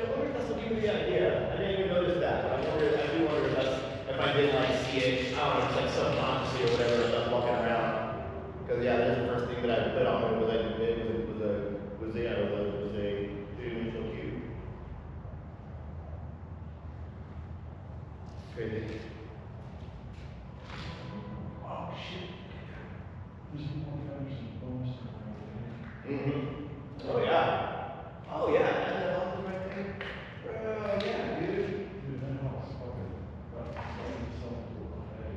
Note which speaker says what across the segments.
Speaker 1: I wonder if that's what gave me the idea. I didn't even notice that, but I do wonder if I didn't like see it, I don't know, it's like subconsciously or whatever as I was walking around. Because yeah, that's the first thing that I put on it was like was a two-dimensional cube. Crazy.
Speaker 2: Oh shit. There's more feathers and bones right there.
Speaker 1: Mm-hmm. Oh yeah. Oh yeah, and that house is right there. Yeah, dude.
Speaker 2: Dude, that house fucking itself to a buffet.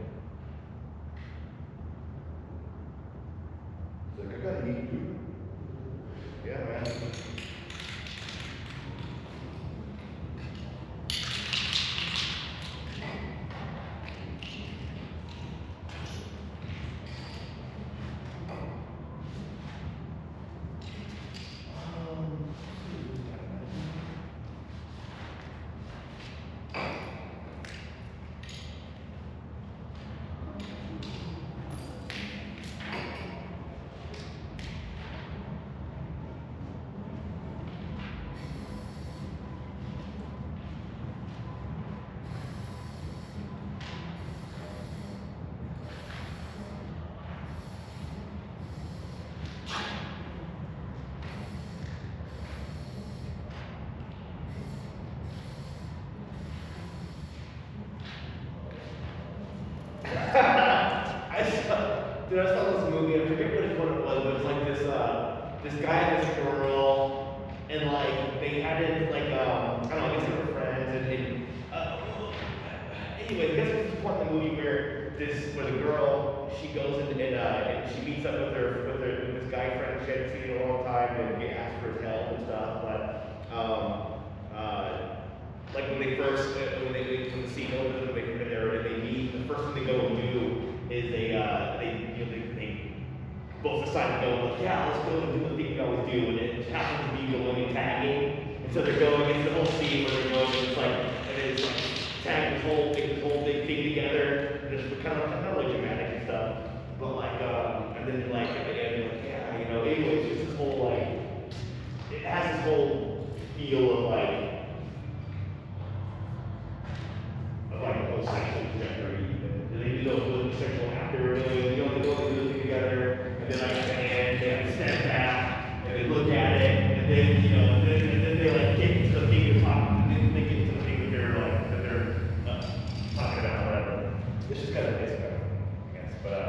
Speaker 1: It's like I gotta eat too. Yeah, man. Dude, I saw this movie, I forget what it was, but it's like this guy and this girl, and like, they had it, like, I don't know, I guess they were friends, anyway, I guess it's the point in the movie where the girl, she goes and she meets up with this guy friend she hadn't seen in a long time, and they ask for his help and stuff, but, like when the scene opens, when they're there and they meet, the first thing they go and do is they both decide to go, like, yeah, let's go and do the thing we always do, and it happens to be going and tagging, and so they're going, it's the whole scene where they're going, and it's like, tag this whole big thing together, and it's kind of like dramatic and stuff, but like, and then like, at the end, you're like, yeah, you know, anyways, it's this whole like, it has this whole feel of like a whole sexual trajectory, and they do those sexual after, they go and do the thing together, and then like at the end, they have to step back, and they look at it, and then, you know, and then they like get into the thing to talk, and then they get into the thing that they're talking about, whatever. It's just kind of nice, I guess, but,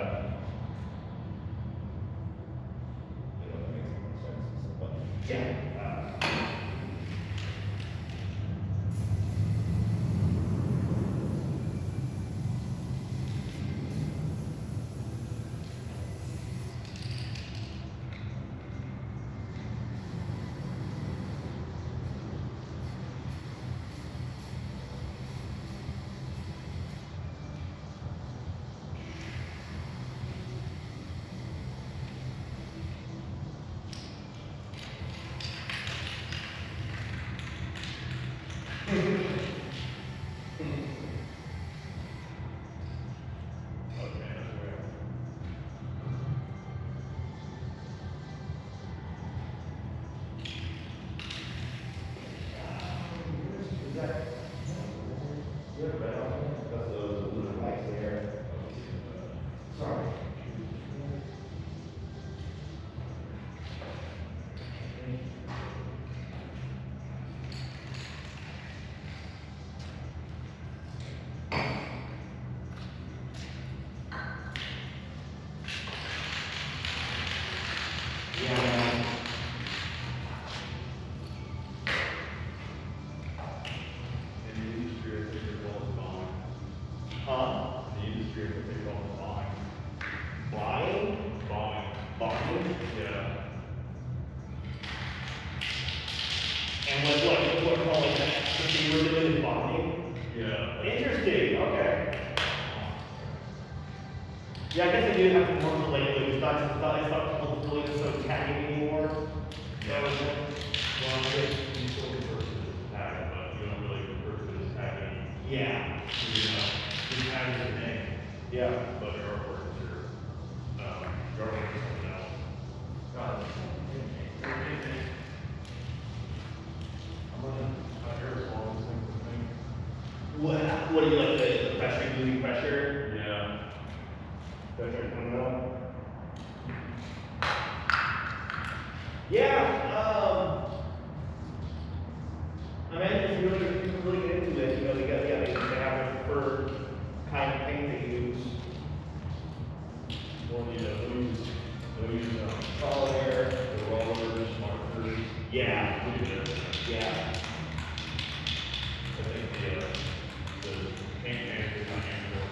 Speaker 1: you know, that makes more sense, but, yeah. Yeah, I guess I do have to more relate, like, it's not really so tagging anymore. Yeah, well,
Speaker 2: I guess you still refer to it as tagging, but you don't really refer to it as tagging.
Speaker 1: yeah.
Speaker 2: You tag your name.
Speaker 1: Yeah.
Speaker 2: But your artwork is your artwork is something else.
Speaker 1: Got it. I'm gonna What do you like, the pressure, losing pressure?
Speaker 2: Yeah.
Speaker 1: Pressure coming up. Yeah, I mean, if you really get into it, you know, they have a preferred kind of paint they use.
Speaker 2: Or they'll use
Speaker 1: Color.
Speaker 2: the rollers, markers.
Speaker 1: Yeah.
Speaker 2: Look at that.
Speaker 1: Yeah.
Speaker 2: I think the paint can is not handled.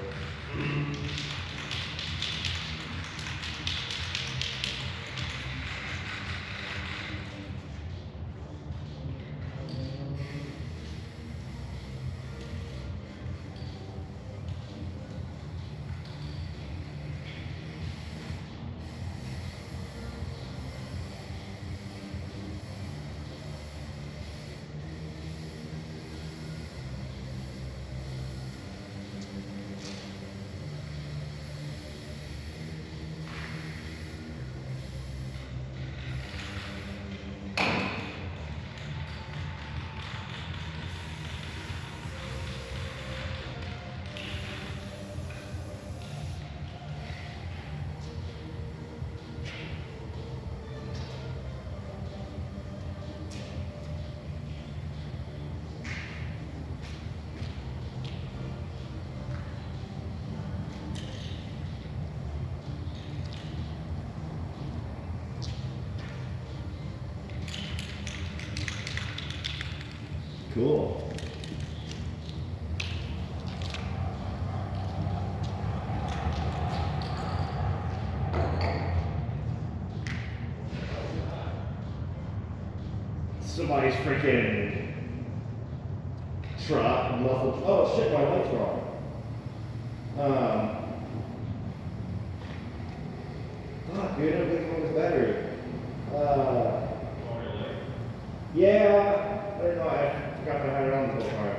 Speaker 1: Cool. Somebody's freaking truck muffled. Oh shit, my light's wrong. Fuck, dude, I'm looking for this battery. Yeah, I don't know, I forgot to have it on the whole time.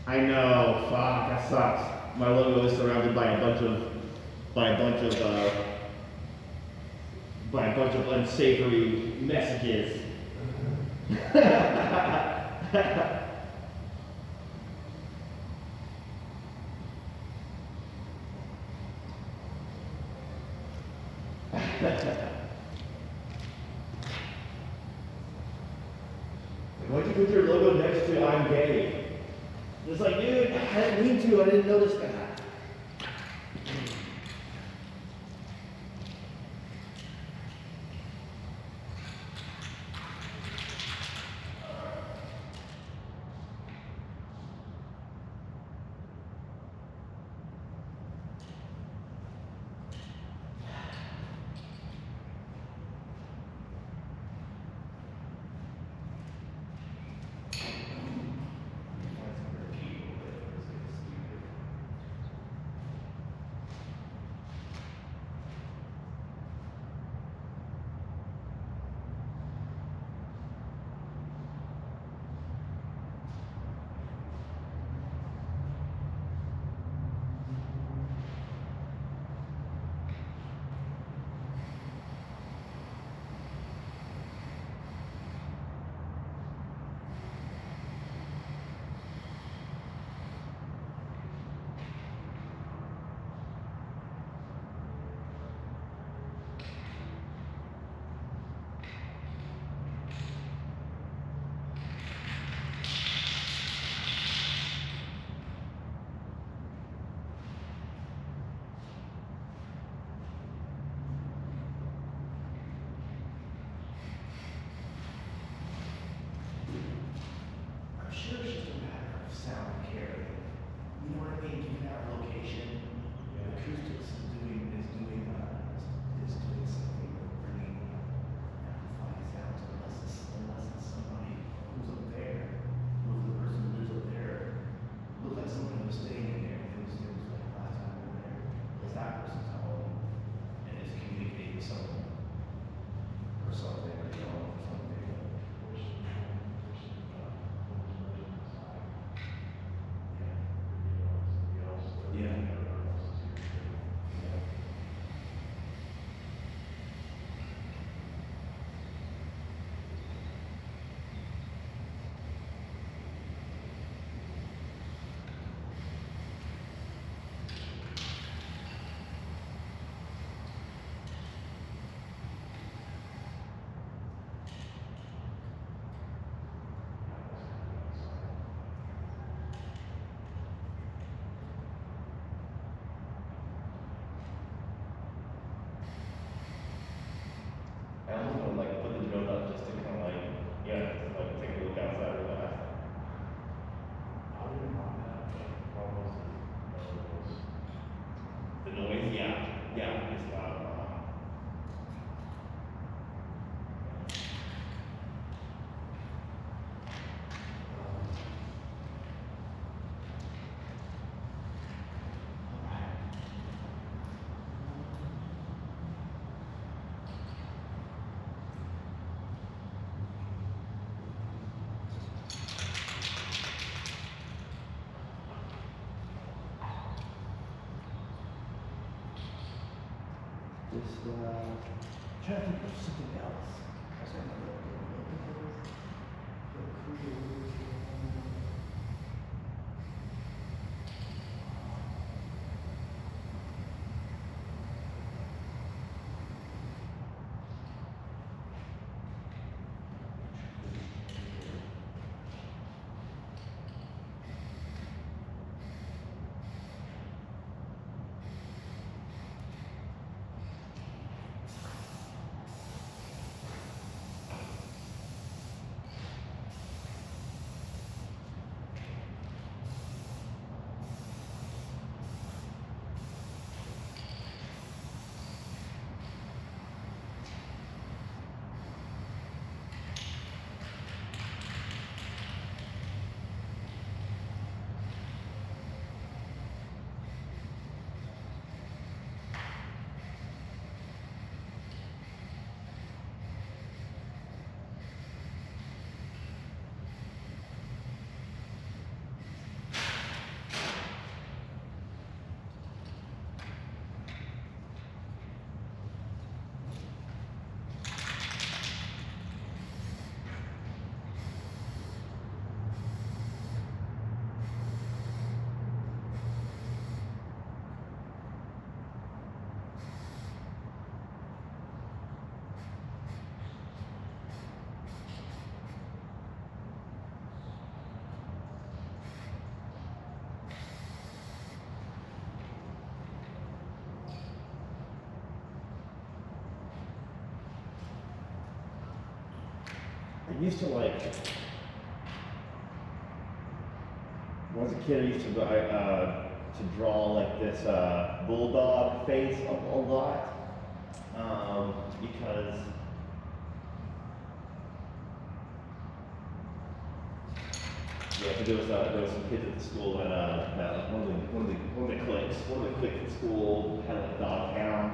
Speaker 1: I know, fuck, that sucks. My logo is surrounded by a bunch of unsavory messages. Why'd you put your logo next to I'm gay? It's like, dude, I didn't mean to, I didn't notice that. Just trying to think of something else. I was I used to like, when I was a kid, I used to draw like this bulldog face a lot, because there was some kids at the school that one of the cliques at school had like a dog pound.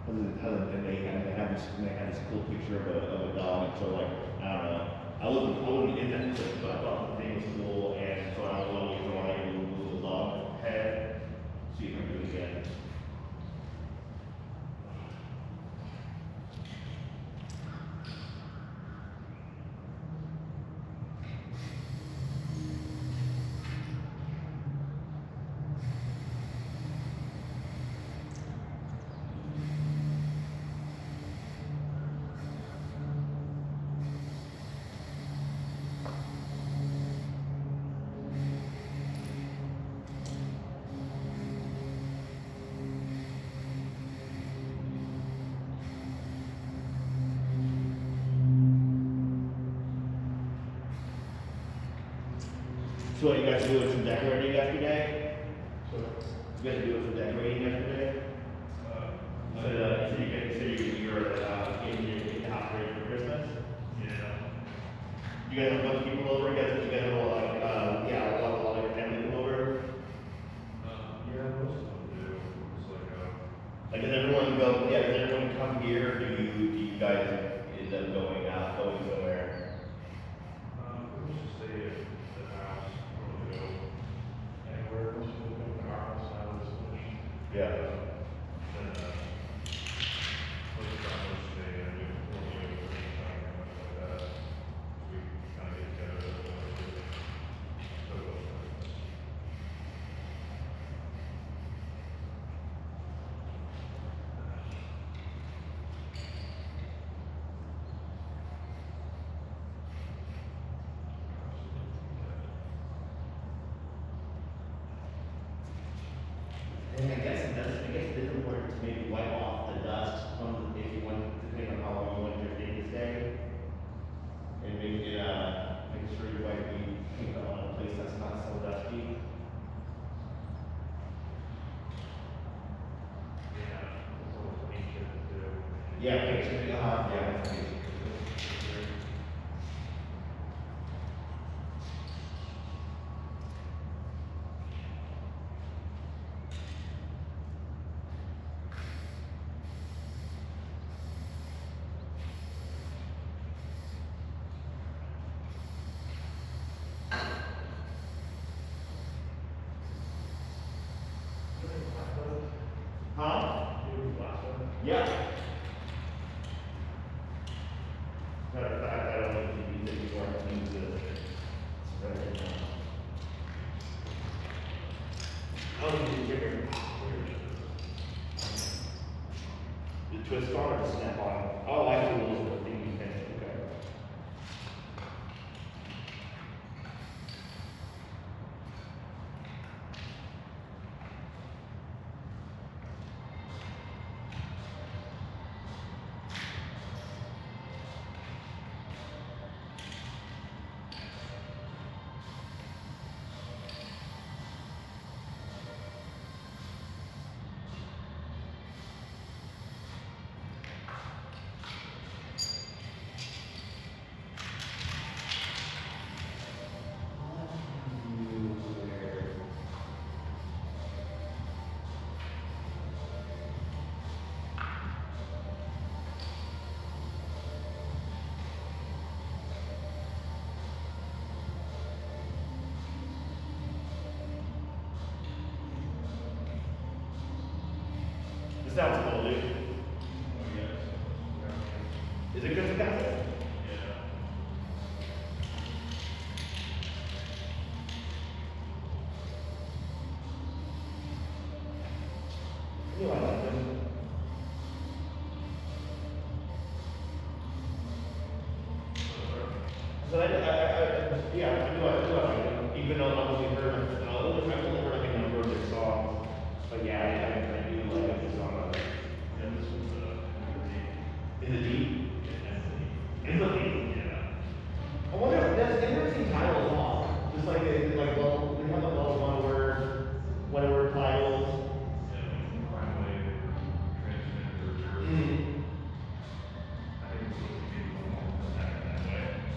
Speaker 1: And they had this cool picture of a dog, and so like, I don't know, I wasn't in that clique, but I thought the thing was cool, and so I was always drawing a little dog head, see if I can do it again. So what, you guys doing some decorating yesterday?
Speaker 2: So,
Speaker 1: You guys doing some decorating yesterday? You were getting the house ready for Christmas?
Speaker 2: yeah.
Speaker 1: You guys have a bunch of people over? You guys have a lot of your family come over?
Speaker 2: Yeah, most of them do. It's
Speaker 1: Like, does everyone does everyone come here, or do you guys end up going somewhere?
Speaker 2: we used to stay at the house, or go anywhere, most of them come to our house now, this much.
Speaker 1: Yeah.
Speaker 2: Then, most of the time, we'll stay in, we don't really go for anything like that. We kind of get together, that's what we do. So,
Speaker 1: And I guess it is important to maybe wipe off the dust from, if you want, depending on how long you want your thing to stay. And maybe make sure you wipe the paint on a place that's not so dusty.
Speaker 2: yeah, it's always ancient to do.
Speaker 1: Yeah, yeah. Huh?
Speaker 2: Do last one.
Speaker 1: Yeah. Oh, you did your the twist on or the snap on? Oh, I see those little things you can, okay. This sounds cool, dude.
Speaker 2: Oh, yes.
Speaker 1: Is it good for that?
Speaker 2: Yeah.
Speaker 1: You know, I like them. So yeah, I do like them. Even though I've only heard, I've only heard like a number of their songs. But yeah, I do like this song.
Speaker 2: Yeah, this was,
Speaker 1: Is it deep?
Speaker 2: yeah.
Speaker 1: Is it deep?
Speaker 2: Yeah.
Speaker 1: I wonder if that's interesting title long. Just like they like well, they have a little one word titles. Mm.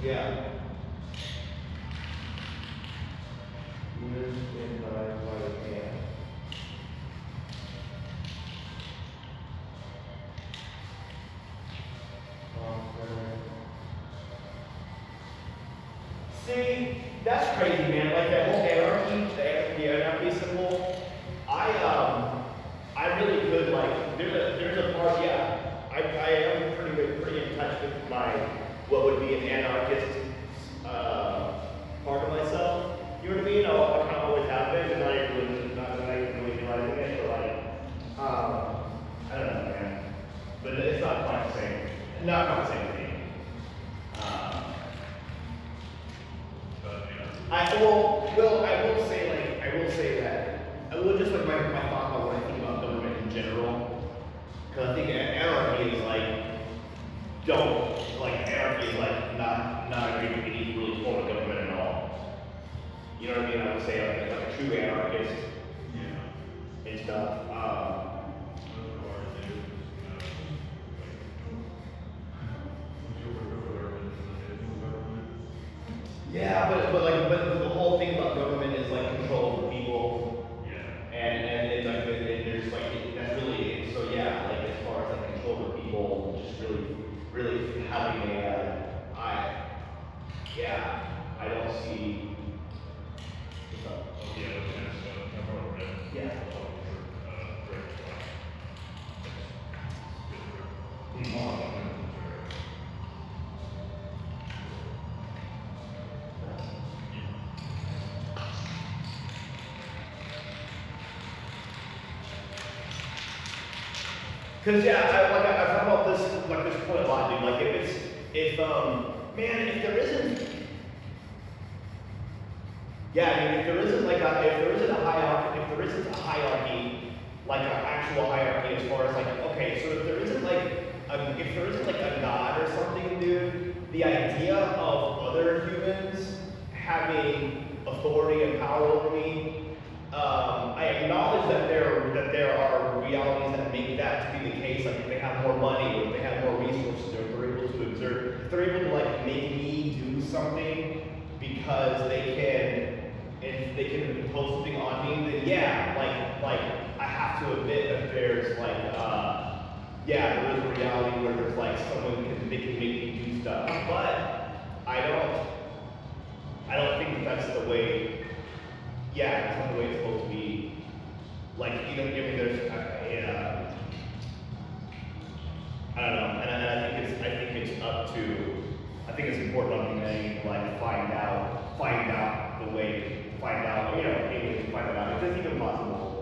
Speaker 1: Yeah. Lives in my right hand. See, that's crazy, man. Like that whole anarchy, the anarchy symbol. I really could like. There's a part. Yeah, I am pretty in touch with my what would be an anarchist part of myself. You know what I mean? I kind of always have been, and not really realizing it, but like, I don't know, man. But it's not quite the same. Not the same thing. I will say that I will just like my thought about when I think about government in general, because I think anarchy is like anarchy is like not agreeing with any really form of government at all. You know what I mean? I would say like a true anarchist
Speaker 2: Yeah.
Speaker 1: and stuff. Yeah, but the whole thing about government is like control over people,
Speaker 2: Yeah.
Speaker 1: and it's like there's like that's really it. So yeah, like as far as like control over people, just really having I don't see. What's up?
Speaker 2: Oh, yeah, that's kind of stuff. I brought red.
Speaker 1: Yeah.
Speaker 2: Red.
Speaker 1: Cause yeah, I've thought about this point a lot, dude. Like if there isn't, yeah, I mean if there isn't a hierarchy, like an actual hierarchy as far as like, okay, so if there isn't like a god or something, dude, the idea of other humans having authority and power over me. I acknowledge that there are realities that make that to be the case. Like if they have more money, or if they have more resources, or if they're able to exert, if they're able to like make me do something because if they can impose something on me, then yeah, like I have to admit that there's like there is a reality where there's like they can make me do stuff, but I don't think that's the way. Yeah, that's not the way it's supposed to be. Like, you know, there's, I don't know, and I think it's up to, I think it's important on humanity to like find out the way, you know, maybe find it out. If it's even possible.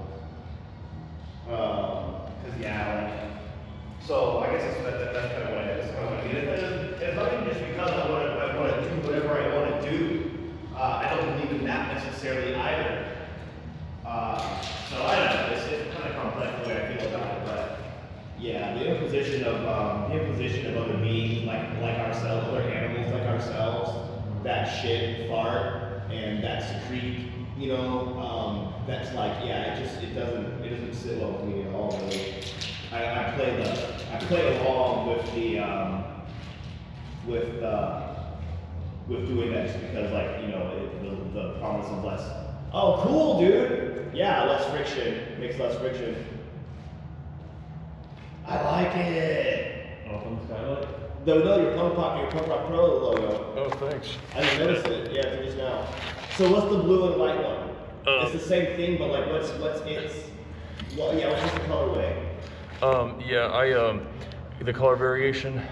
Speaker 1: the imposition of other beings like ourselves, other animals like ourselves, that shit, fart, and that secrete, you know, that's like, yeah, it doesn't sit well with me at all. Really. I play along with the with doing that just because, like, you know, the promise of less. Oh, cool, dude. Yeah, less friction makes less friction. I like it.
Speaker 2: Oh, from the skylight?
Speaker 1: No, your Punk Rock Pro logo.
Speaker 2: Oh, thanks.
Speaker 1: I didn't notice it. Yeah, until just now. So what's the blue and white one? It's the same thing, but like, what's the colorway?
Speaker 2: The color variation,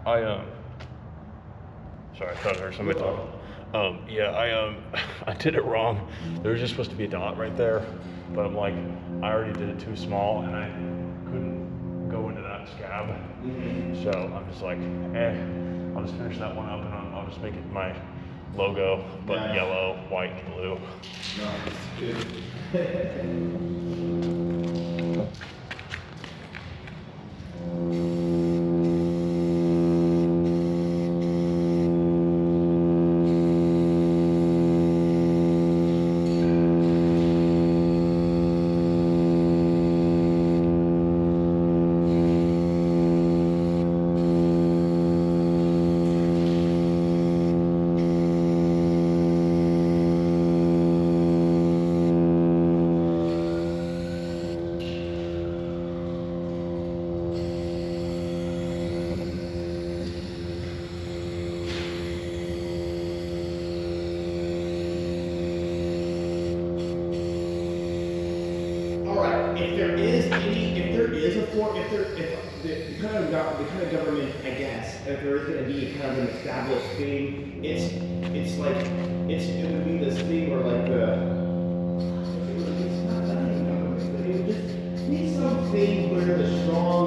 Speaker 2: sorry, I thought I heard somebody talking. I did it wrong. There was just supposed to be a dot right there, but I'm like, I already did it too small and I couldn't go into that scab. Mm-hmm. So I'm just like, I'll just finish that one up and I'll just make it my logo, but yellow, white, and blue.
Speaker 1: Nice, the kind of government, I guess, if there is going to be kind of an established thing, it would be this thing where like it's not even government, but it would just be something where the strong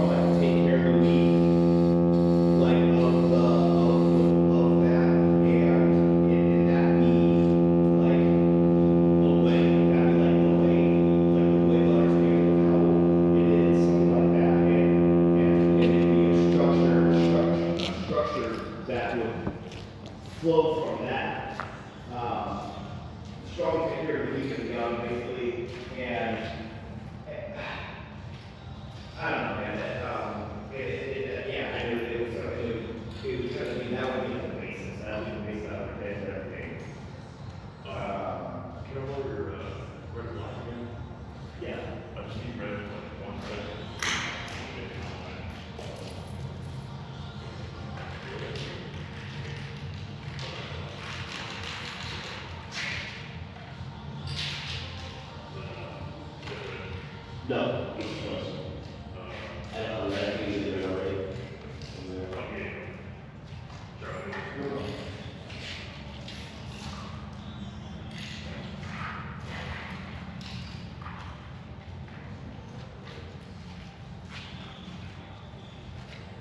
Speaker 1: like take care of the weak, like of that, and in that be like the way I understand how it is, something like that, and it'd be a structure that would flow from that. Strong take care of the weak and the young, basically, and I don't know, man. It would kind of be, that would be the basis. That would be the basis of everything.
Speaker 2: Can I roll your red line again?
Speaker 1: Yeah.
Speaker 2: I just need red in like 1 second.
Speaker 1: No, it's close. I don't know, I think it's there already.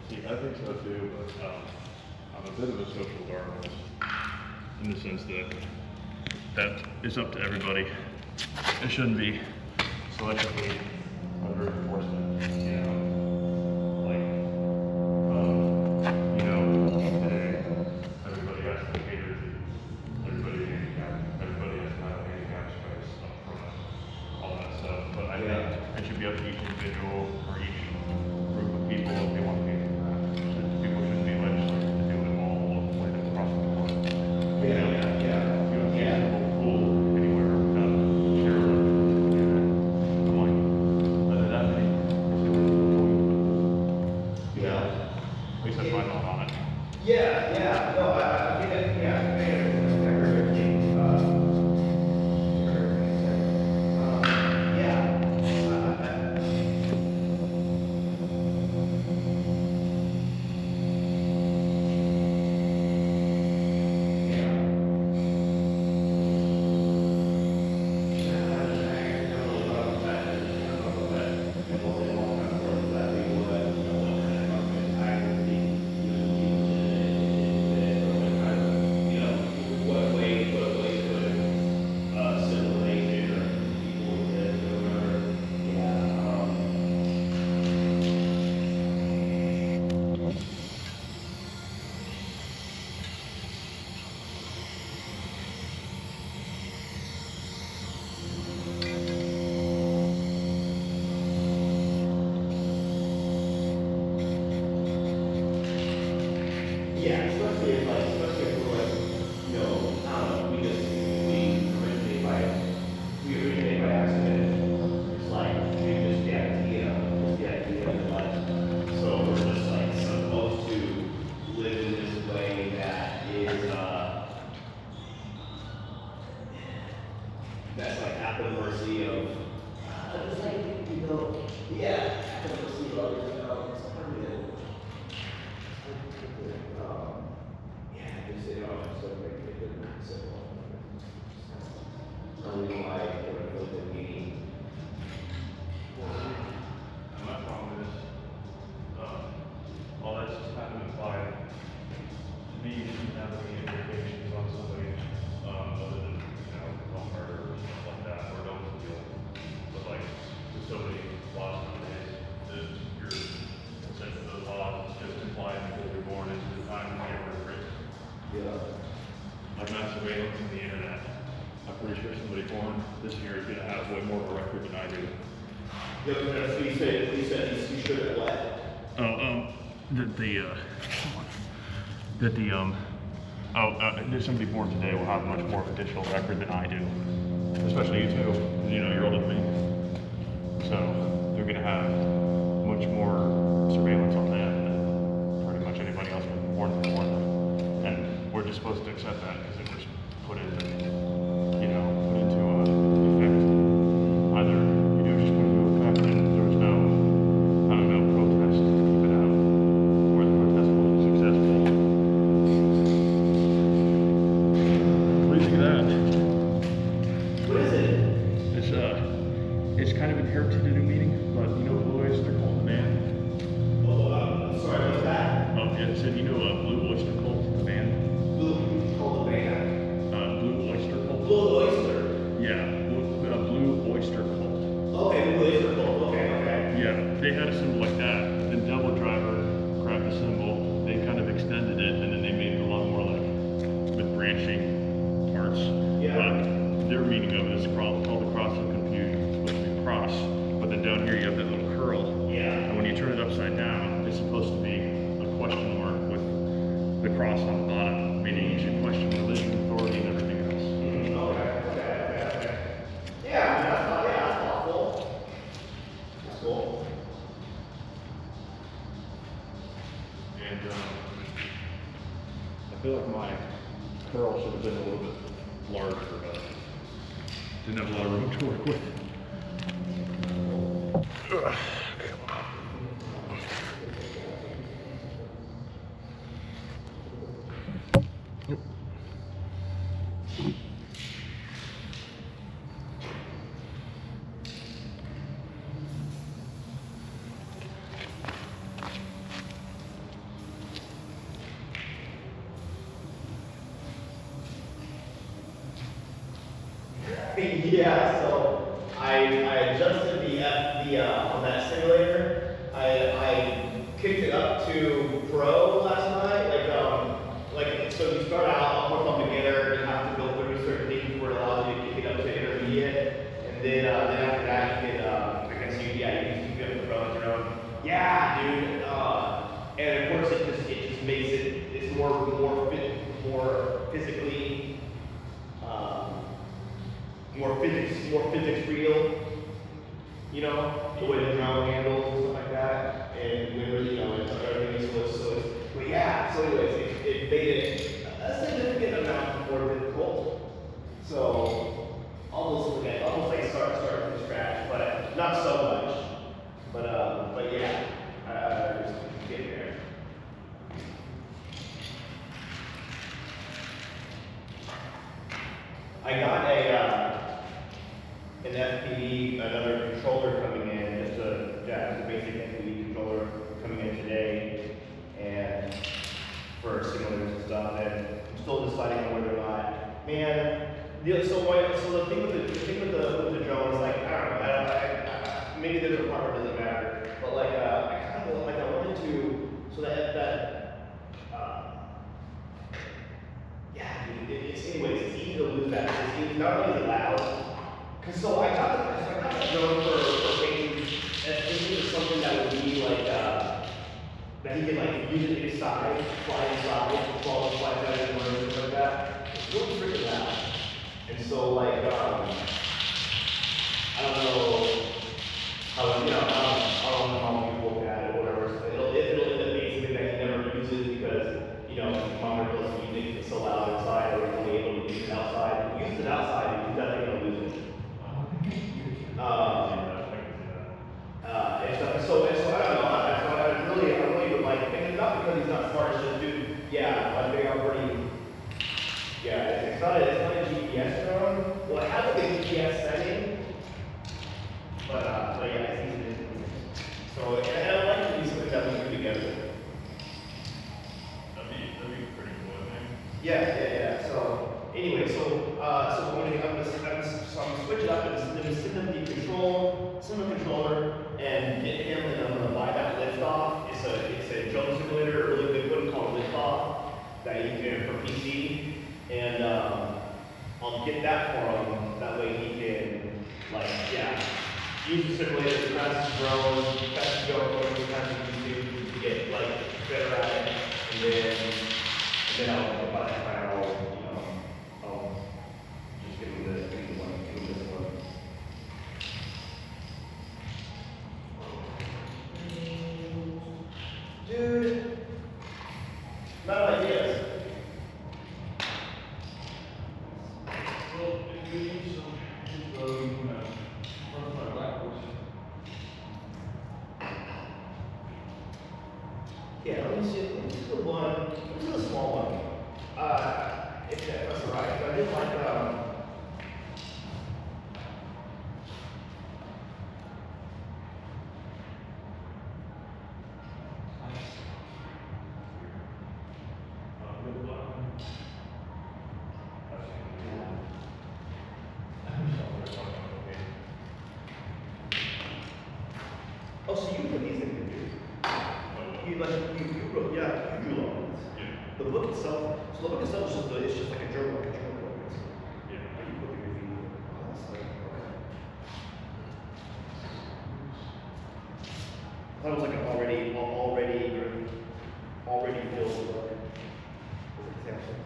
Speaker 2: See, I think so too, but I'm a bit of a social Darwinist in the sense that is up to everybody. It shouldn't be selectively under enforcement, you know. Like, today everybody has to cater to everybody handicapped, everybody has to have a handicap space up front, all that stuff. But I think it should be up to each individual or each group of people if they want to be that. People shouldn't be legislated to do it all the way across the board. You know, you don't see a civil pool anywhere without sharing it. I'm like, other than that, at least that's my thought on it.
Speaker 1: Yeah, no, I think that, I heard everything. at the mercy of. It's like you know, yeah, at the mercy of others. It's permanent. Yeah, just you know, so make it good. So, I don't know why I put the meeting.
Speaker 2: And my problem is, all that's just kind of implied to me, shouldn't have any implications on somebody, other than, on murder or stuff like that, or no deal. But like, there's so many laws nowadays, that your consent to those laws is just implied because you're born into the time when you were written.
Speaker 1: Yeah.
Speaker 2: Like mass surveillance on the internet. I'm pretty sure somebody born this year is gonna have way more of a record than I do.
Speaker 1: Yeah, so you said you should have what?
Speaker 2: There's somebody born today will have much more of a digital record than I do. Especially you too. You're older than me. So they're gonna have much more surveillance on them than pretty much anybody else born before them. And we're just supposed to accept that because it was put into effect. Either you just put it into effect and there was no protest to keep it out, or the protest wasn't successful. What do you think of that?
Speaker 1: What is it?
Speaker 2: It's kind of inherited a new meaning, but Blue Oyster Cult, the band?
Speaker 1: Oh, sorry, what's that?
Speaker 2: It said, Blue Oyster Cult, the band?
Speaker 1: Blue called the band.
Speaker 2: Blue Oyster Cult?
Speaker 1: Blue Oyster.
Speaker 2: Yeah, Blue Oyster Cult.
Speaker 1: Okay, Blue Oyster Cult. Okay.
Speaker 2: Yeah, they had a symbol like that. Then Devil Driver grabbed the symbol, they kind of extended it, and then they made it a lot more like with branching parts.
Speaker 1: Yeah.
Speaker 2: But their meaning of it is called the Cross of Confusion. It's supposed to be cross, but then down here you have that little curl.
Speaker 1: Yeah.
Speaker 2: And when you turn it upside down, it's supposed to be a question mark with the cross on the bottom, meaning you should question religion, authority, and everything else.
Speaker 1: Okay. Yeah, that's thoughtful. That's cool.
Speaker 2: And I feel like my curl should have been a little bit larger, but didn't have a lot of room to work with.
Speaker 1: Yeah, so I adjusted the on that simulator. I kicked it up to Pro last night. So you start out on beginner, you have to go through certain things where it allows you to kick it up to intermediate, and then after that you can I guess you can go to Pro on your own. Yeah, dude. And of course it just makes it's more physically. More physics real, the way the drum handles and stuff like that, and everything but yeah, so anyways, it made it a significant amount more difficult. So almost like start from scratch, but not so much. But yeah, I just get there. I got an FPV, another controller coming in, just a basic FPV controller coming in today, and for simulators and stuff. And I'm still deciding on whether or not, man. So the thing with the drone is like I don't know. Maybe there's a part where it doesn't matter, but I kind of I wanted to so that yeah, dude, it's easy to lose that. It's easy, not only is it loud, because so I got the drone for painting, and this is something that would be that he can use it inside, fly inside, fly inside and things like that. It's really freaking loud. And so I don't know how people look at it or whatever. So it'll end up being something that he never uses because mom doesn't use it, it's so loud inside, or he's only able to use it outside. If he uses it outside, he's definitely gonna lose it. it's not a GPS drone. Well, it has like a GPS setting, but yeah, it's easy to do. So, and I like to do something that we do together.
Speaker 2: That'd be pretty cool, I think.
Speaker 1: Yeah. So, anyway, so I'm gonna switch it up and then send them the controller, and get him, and I'm gonna buy that lift off. It's a drone simulator, a really good one called lift off that you can get for PC, and I'll get that for him. That way he can use the simulator to practice drone, practice GoPro, practice YouTube to get better at it, and then I'll buy that file. I'll just give him this one. Dude, not ideas.
Speaker 2: Well, if we need some info, run my backwards.
Speaker 1: Yeah, let me see the one. This is a small one. If that's all right. I did oh, so you put these in here, dude. You wrote, yeah, you drew on this.
Speaker 2: Yeah.
Speaker 1: The book itself, so the book itself is it's just like a journal book.
Speaker 2: Yeah.
Speaker 1: You put the graffiti. Oh, that's like, okay. I thought it was like an already filled book with examples.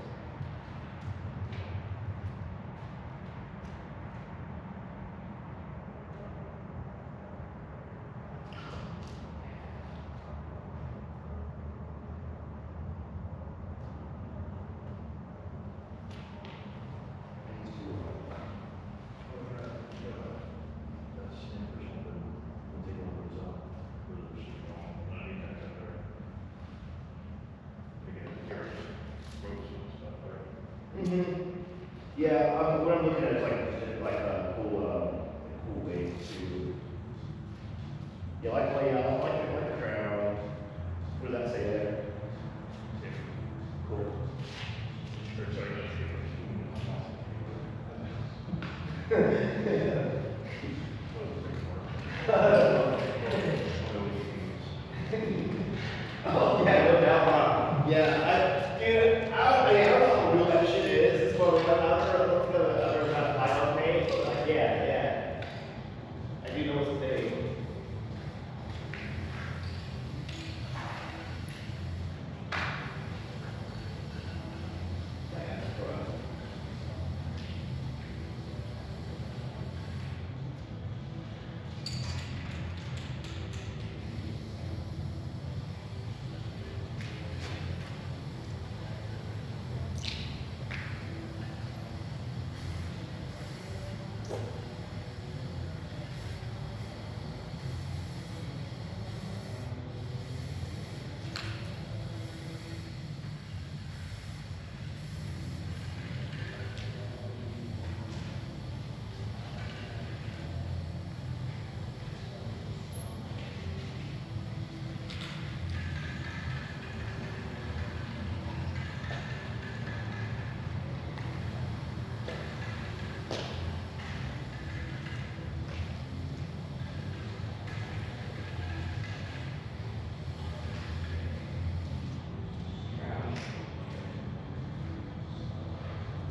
Speaker 1: Yeah, what I'm looking at is like a cool way to. Yeah, like layout, like the crown. What does that say there? Cool. Oh yeah, no doubt. Yeah, dude, I don't know how real that shit is. It's more like other kind of ion paint, but yeah. I do know what's the thing.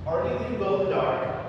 Speaker 1: Are you going to go in the dark?